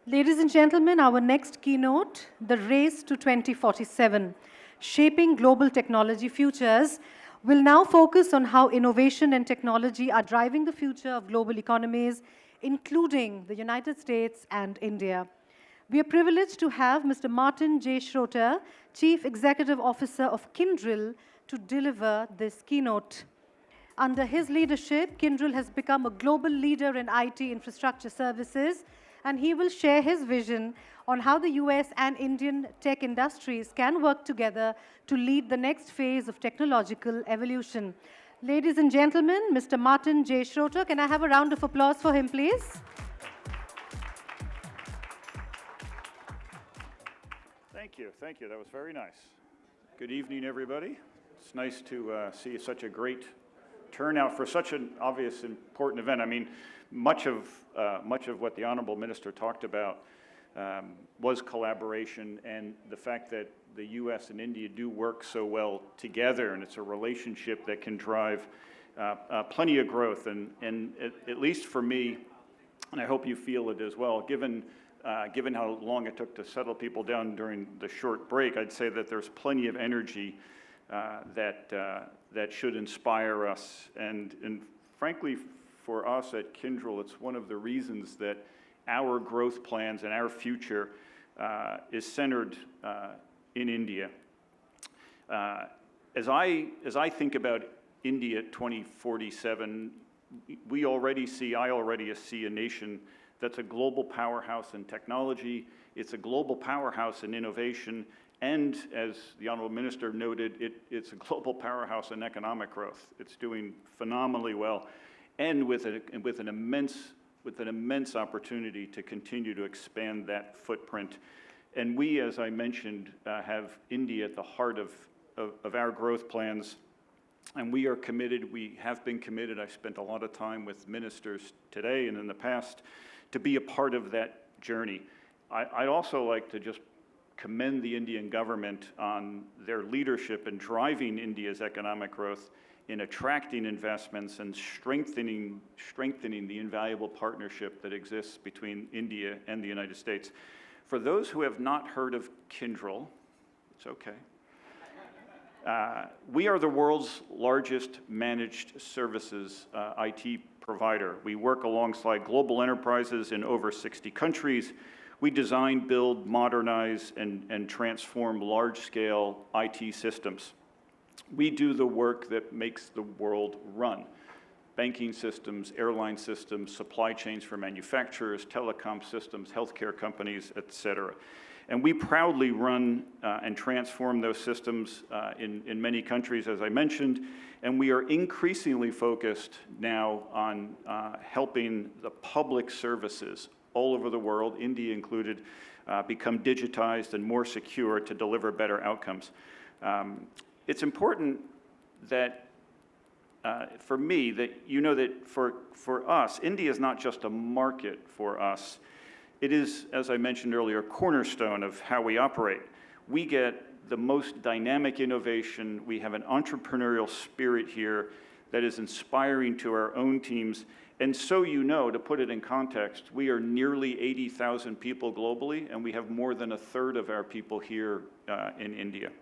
Ladies and gentlemen, our next keynote, The Race to 2047, Shaping Global Technology Futures, will now focus on how innovation and technology are driving the future of global economies, including the United States and India. We are privileged to have Mr. Martin J. Schroeter, Chief Executive Officer of Kyndryl, to deliver this keynote. Under his leadership, Kyndryl has become a global leader in IT infrastructure services, and he will share his vision on how the US and Indian tech industries can work together to lead the next phase of technological evolution. Ladies and gentlemen, Mr. Martin J. Schroeter, can I have a round of applause for him, please? Thank you. That was very nice. Good evening, everybody. It's nice to see such a great turnout for such an obvious important event. I mean, much of what the Honorable Minister talked about was collaboration, and the fact that the U.S. and India do work so well together, and it's a relationship that can drive plenty of growth. And at least for me, and I hope you feel it as well, given how long it took to settle people down during the short break, I'd say that there's plenty of energy that should inspire us. And frankly, for us at Kyndryl, it's one of the reasons that our growth plans and our future is centered in India. As I think about India 2047, I already see a nation that's a global powerhouse in technology, it's a global powerhouse in innovation, and as the Honorable Minister noted, it's a global powerhouse in economic growth. It's doing phenomenally well, and with an immense opportunity to continue to expand that footprint. And we, as I mentioned, have India at the heart of our growth plans, and we are committed, we have been committed. I've spent a lot of time with ministers today and in the past to be a part of that journey. I'd also like to just commend the Indian government on their leadership in driving India's economic growth, in attracting investments and strengthening the invaluable partnership that exists between India and the United States. For those who have not heard of Kyndryl, it's okay. We are the world's largest managed services IT provider. We work alongside global enterprises in over 60 countries. We design, build, modernize, and transform large-scale IT systems. We do the work that makes the world run. Banking systems, airline systems, supply chains for manufacturers, telecom systems, healthcare companies, et cetera. And we proudly run and transform those systems in many countries, as I mentioned, and we are increasingly focused now on helping the public services all over the world, India included, become digitized and more secure to deliver better outcomes. It's important that, for me, that you know that for us, India is not just a market for us. It is, as I mentioned earlier, a cornerstone of how we operate. We get the most dynamic innovation. We have an entrepreneurial spirit here that is inspiring to our own teams. And so you know, to put it in context, we are nearly 80,000 people globally, and we have more than a third of our people here in India.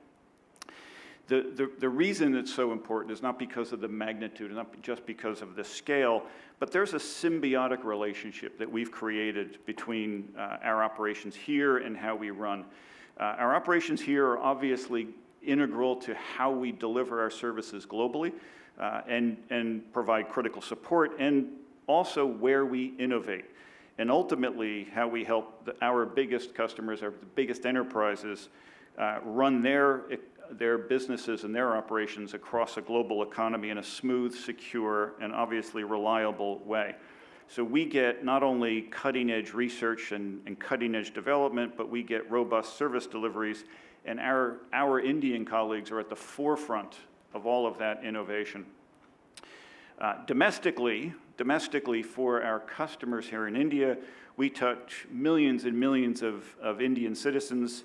The reason it's so important is not because of the magnitude, not just because of the scale, but there's a symbiotic relationship that we've created between our operations here and how we run. Our operations here are obviously integral to how we deliver our services globally and provide critical support, and also where we innovate, and ultimately how we help our biggest customers, our biggest enterprises, run their businesses and their operations across a global economy in a smooth, secure, and obviously reliable way. So we get not only cutting-edge research and cutting-edge development, but we get robust service deliveries, and our Indian colleagues are at the forefront of all of that innovation. Domestically, for our customers here in India, we touch millions and millions of Indian citizens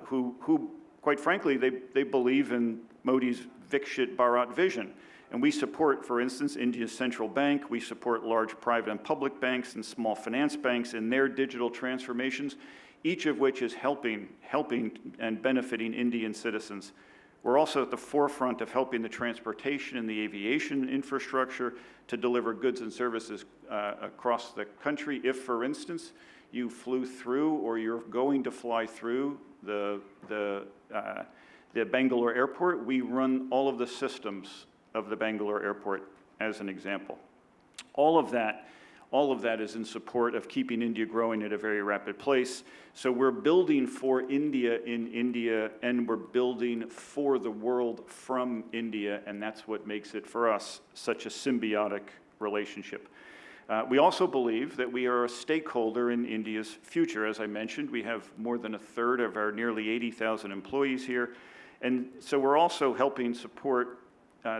who quite frankly, they believe in Modi's Viksit Bharat vision. And we support, for instance, India's central bank. We support large private and public banks and small finance banks in their digital transformations, each of which is helping and benefiting Indian citizens. We're also at the forefront of helping the transportation and the aviation infrastructure to deliver goods and services across the country. If, for instance, you flew through or you're going to fly through the Bangalore airport, we run all of the systems of the Bangalore airport as an example. All of that is in support of keeping India growing at a very rapid pace. So we're building for India in India, and we're building for the world from India, and that's what makes it, for us, such a symbiotic relationship. We also believe that we are a stakeholder in India's future. As I mentioned, we have more than a third of our nearly 80,000 employees here, and so we're also helping support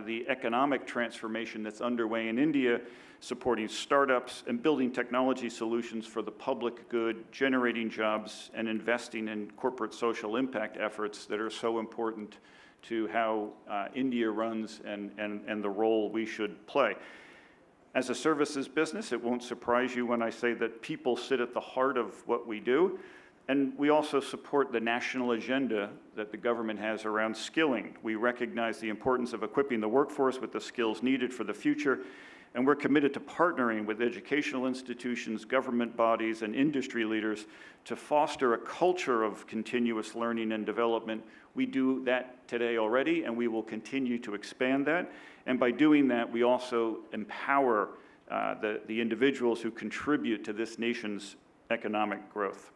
the economic transformation that's underway in India, supporting startups and building technology solutions for the public good, generating jobs, and investing in corporate social impact efforts that are so important to how India runs and the role we should play. As a services business, it won't surprise you when I say that people sit at the heart of what we do. And we also support the national agenda that the government has around skilling. We recognize the importance of equipping the workforce with the skills needed for the future, and we're committed to partnering with educational institutions, government bodies, and industry leaders to foster a culture of continuous learning and development. We do that today already, and we will continue to expand that. And by doing that, we also empower the individuals who contribute to this nation's economic growth.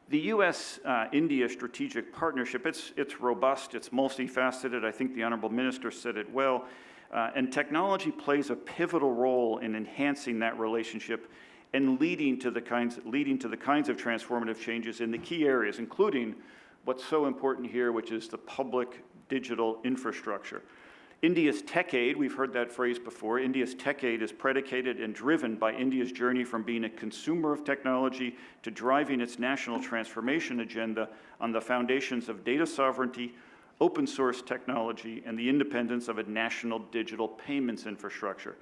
The U.S.-India strategic partnership, it's robust, it's multifaceted. I think the Honorable Minister said it well. And technology plays a pivotal role in enhancing that relationship and leading to the kinds of transformative changes in the key areas, including what's so important here, which is the public digital infrastructure. India's tech aid, we've heard that phrase before, India's tech aid is predicated and driven by India's journey from being a consumer of technology to driving its national transformation agenda on the foundations of data sovereignty, open source technology, and the independence of a national digital payments infrastructure.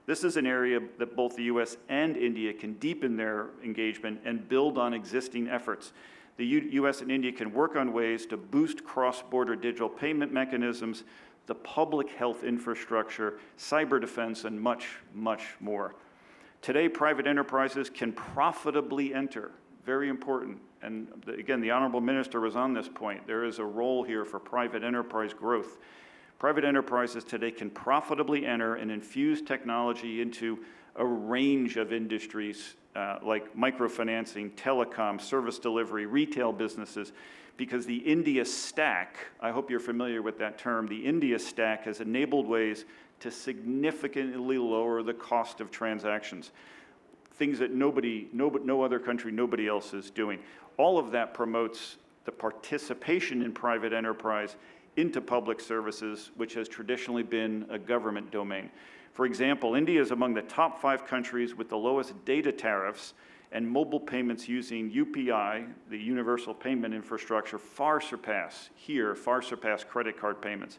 This is an area that both the US and India can deepen their engagement and build on existing efforts. The US and India can work on ways to boost cross-border digital payment mechanisms, the public health infrastructure, cyber defense, and much, much more. Today, private enterprises can profitably enter, very important, and again, the Honorable Minister was on this point. There is a role here for private enterprise growth. Private enterprises today can profitably enter and infuse technology into a range of industries like microfinancing, telecom, service delivery, retail businesses, because the India Stack, I hope you're familiar with that term, the India Stack has enabled ways to significantly lower the cost of transactions, things that no other country, nobody else is doing. All of that promotes the participation in private enterprise into public services, which has traditionally been a government domain. For example, India is among the top 5 countries with the lowest data tariffs, and mobile payments using UPI, the universal payment infrastructure, far surpass credit card payments.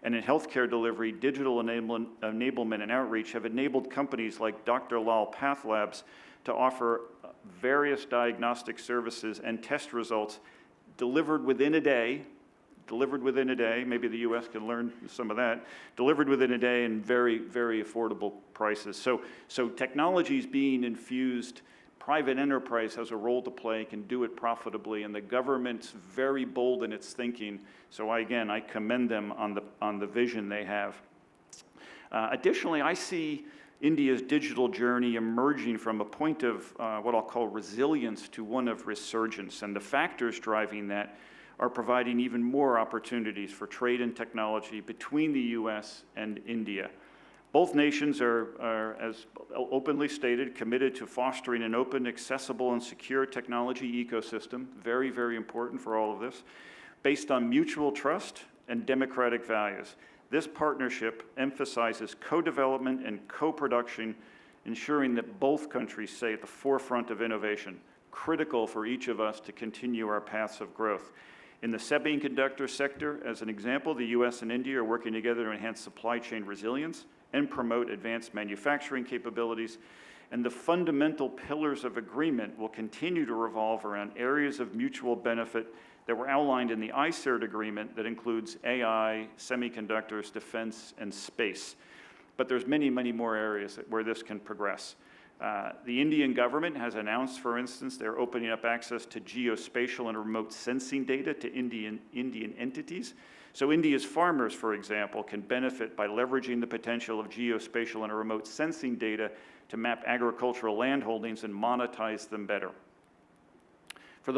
And in healthcare delivery, digital enablement and outreach have enabled companies like Dr. Lal Path Labs to offer various diagnostic services and test results delivered within a day, maybe the US can learn some of that, delivered within a day and very, very affordable prices. So technology is being infused. Private enterprise has a role to play, can do it profitably, and the government's very bold in its thinking. So I commend them on the vision they have. Additionally, I see India's digital journey emerging from a point of what I'll call resilience to one of resurgence, and the factors driving that are providing even more opportunities for trade and technology between the US and India. Both nations are, as openly stated, committed to fostering an open, accessible, and secure technology ecosystem, very, very important for all of this, based on mutual trust and democratic values. This partnership emphasizes co-development and co-production, ensuring that both countries stay at the forefront of innovation, critical for each of us to continue our paths of growth. In the semiconductor sector, as an example, the US and India are working together to enhance supply chain resilience and promote advanced manufacturing capabilities. And the fundamental pillars of agreement will continue to revolve around areas of mutual benefit that were outlined in the ICERT agreement that includes AI, semiconductors, defense, and space. But there's many, many more areas where this can progress. The Indian government has announced, for instance, they're opening up access to geospatial and remote sensing data to Indian entities. So India's farmers, for example, can benefit by leveraging the potential of geospatial and remote sensing data to map agricultural land holdings and monetize them better. For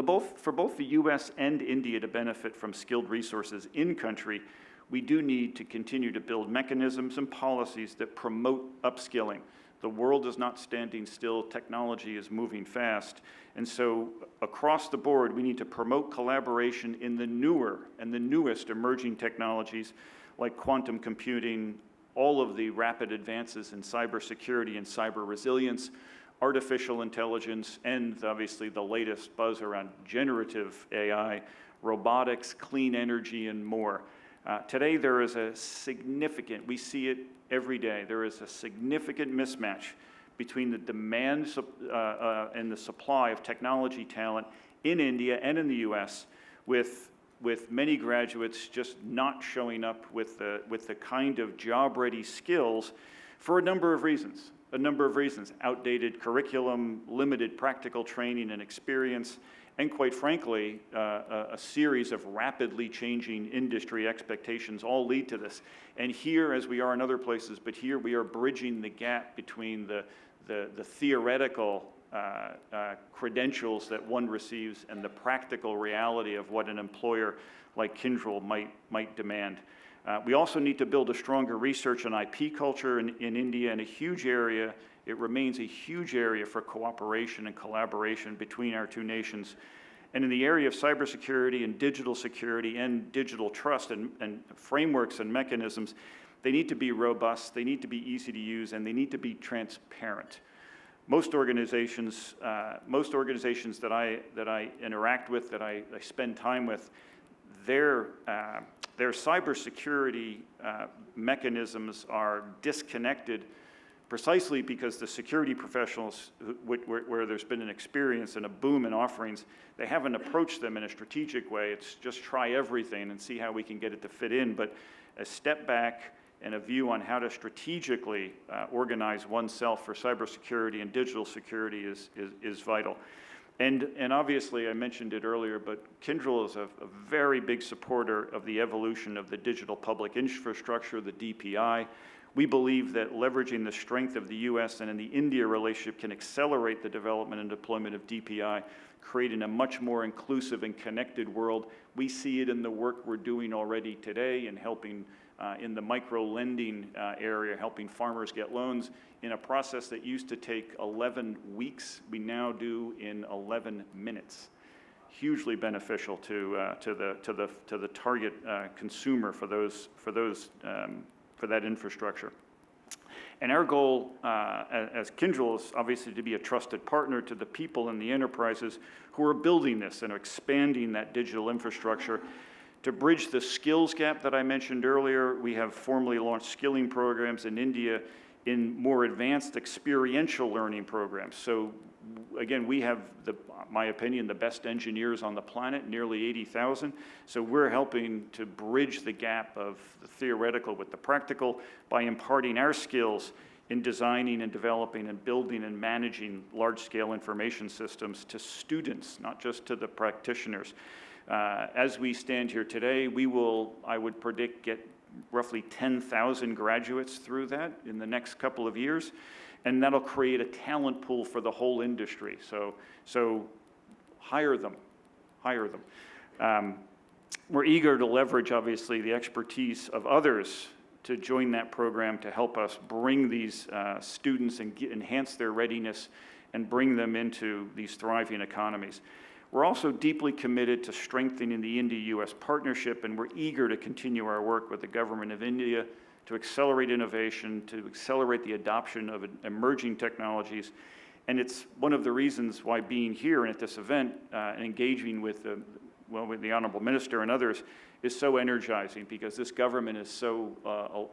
both the US and India to benefit from skilled resources in country, we do need to continue to build mechanisms and policies that promote upskilling. The world is not standing still, technology is moving fast, and so across the board we need to promote collaboration in the newer and the newest emerging technologies like quantum computing, all of the rapid advances in cybersecurity and cyber resilience, artificial intelligence, and obviously the latest buzz around generative AI, robotics, clean energy, and more. Today there is a significant, we see it every day, there is a significant mismatch between the demand and the supply of technology talent in India and in the US, with many graduates just not showing up with the kind of job-ready skills for a number of reasons. Outdated curriculum, limited practical training and experience, and quite frankly, a series of rapidly changing industry expectations all lead to this. And here, as we are in other places, but here we are bridging the gap between the theoretical credentials that one receives and the practical reality of what an employer like Kyndryl might demand. We also need to build a stronger research and IP culture in India, and a huge area, it remains a huge area for cooperation and collaboration between our two nations. And in the area of cybersecurity and digital security and digital trust and frameworks and mechanisms, they need to be robust, they need to be easy to use, and they need to be transparent. Most organizations that I interact with, that I spend time with, their cybersecurity mechanisms are disconnected precisely because the security professionals where there's been an experience and a boom in offerings, they haven't approached them in a strategic way. It's just try everything and see how we can get it to fit in. But a step back and a view on how to strategically organize oneself for cybersecurity and digital security is vital. And obviously, I mentioned it earlier, but Kyndryl is a very big supporter of the evolution of the digital public infrastructure, the DPI. We believe that leveraging the strength of the US and in the India relationship can accelerate the development and deployment of DPI, creating a much more inclusive and connected world. We see it in the work we're doing already today in helping in the micro-lending area, helping farmers get loans in a process that used to take 11 weeks, we now do in 11 minutes. Hugely beneficial to the target consumer for that infrastructure. And our goal as Kyndryl is obviously to be a trusted partner to the people and the enterprises who are building this and are expanding that digital infrastructure. To bridge the skills gap that I mentioned earlier, we have formally launched skilling programs in India in more advanced experiential learning programs. So again, we have, my opinion, the best engineers on the planet, nearly 80,000. So we're helping to bridge the gap of the theoretical with the practical by imparting our skills in designing and developing and building and managing large-scale information systems to students, not just to the practitioners. As we stand here today, we will, I would predict, get roughly 10,000 graduates through that in the next couple of years, and that'll create a talent pool for the whole industry. So hire them. We're eager to leverage, obviously, the expertise of others to join that program to help us bring these students and enhance their readiness and bring them into these thriving economies. We're also deeply committed to strengthening the India-US partnership, and we're eager to continue our work with the government of India to accelerate innovation, to accelerate the adoption of emerging technologies. And it's one of the reasons why being here and at this event and engaging with well, with the Honorable Minister and others, is so energizing because this government is so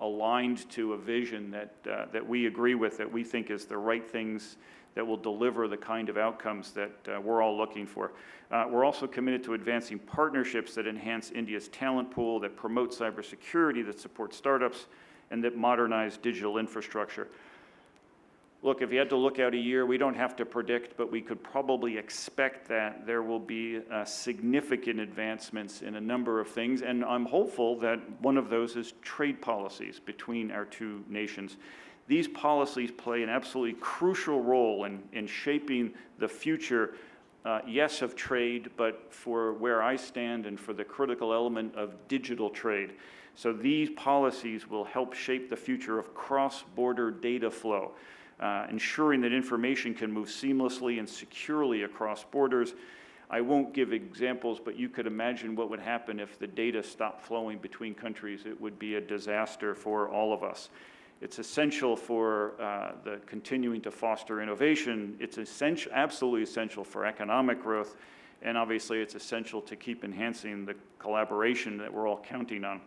aligned to a vision that we agree with, that we think is the right things that will deliver the kind of outcomes that we're all looking for. We're also committed to advancing partnerships that enhance India's talent pool, that promote cybersecurity, that support startups, and that modernize digital infrastructure. Look, if you had to look out a year, we don't have to predict, but we could probably expect that there will be significant advancements in a number of things, and I'm hopeful that one of those is trade policies between our two nations. These policies play an absolutely crucial role in shaping the future, yes, of trade, but for where I stand and for the critical element of digital trade. So these policies will help shape the future of cross-border data flow, ensuring that information can move seamlessly and securely across borders. I won't give examples, but you could imagine what would happen if the data stopped flowing between countries. It would be a disaster for all of us. It's essential for the continuing to foster innovation. It's essential, absolutely essential for economic growth, and obviously it's essential to keep enhancing the collaboration that we're all counting on.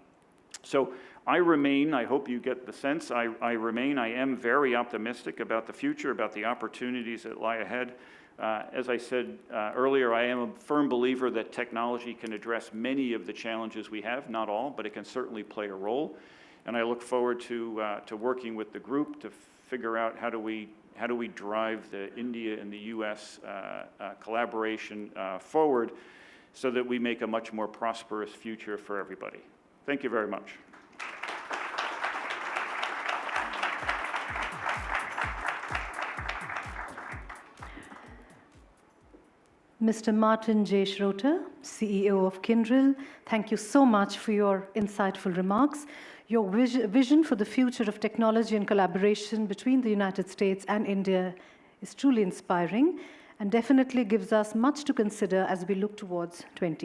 So I remain, I hope you get the sense, I am very optimistic about the future, about the opportunities that lie ahead. As I said earlier, I am a firm believer that technology can address many of the challenges we have, not all, but it can certainly play a role. And I look forward to working with the group to figure out how do we drive the India and the US collaboration forward so that we make a much more prosperous future for everybody. Thank you very much. Mr. Martin J. Schroeter, CEO of Kyndryl, thank you so much for your insightful remarks. Your vision for the future of technology and collaboration between the United States and India is truly inspiring and definitely gives us much to consider as we look towards 2020.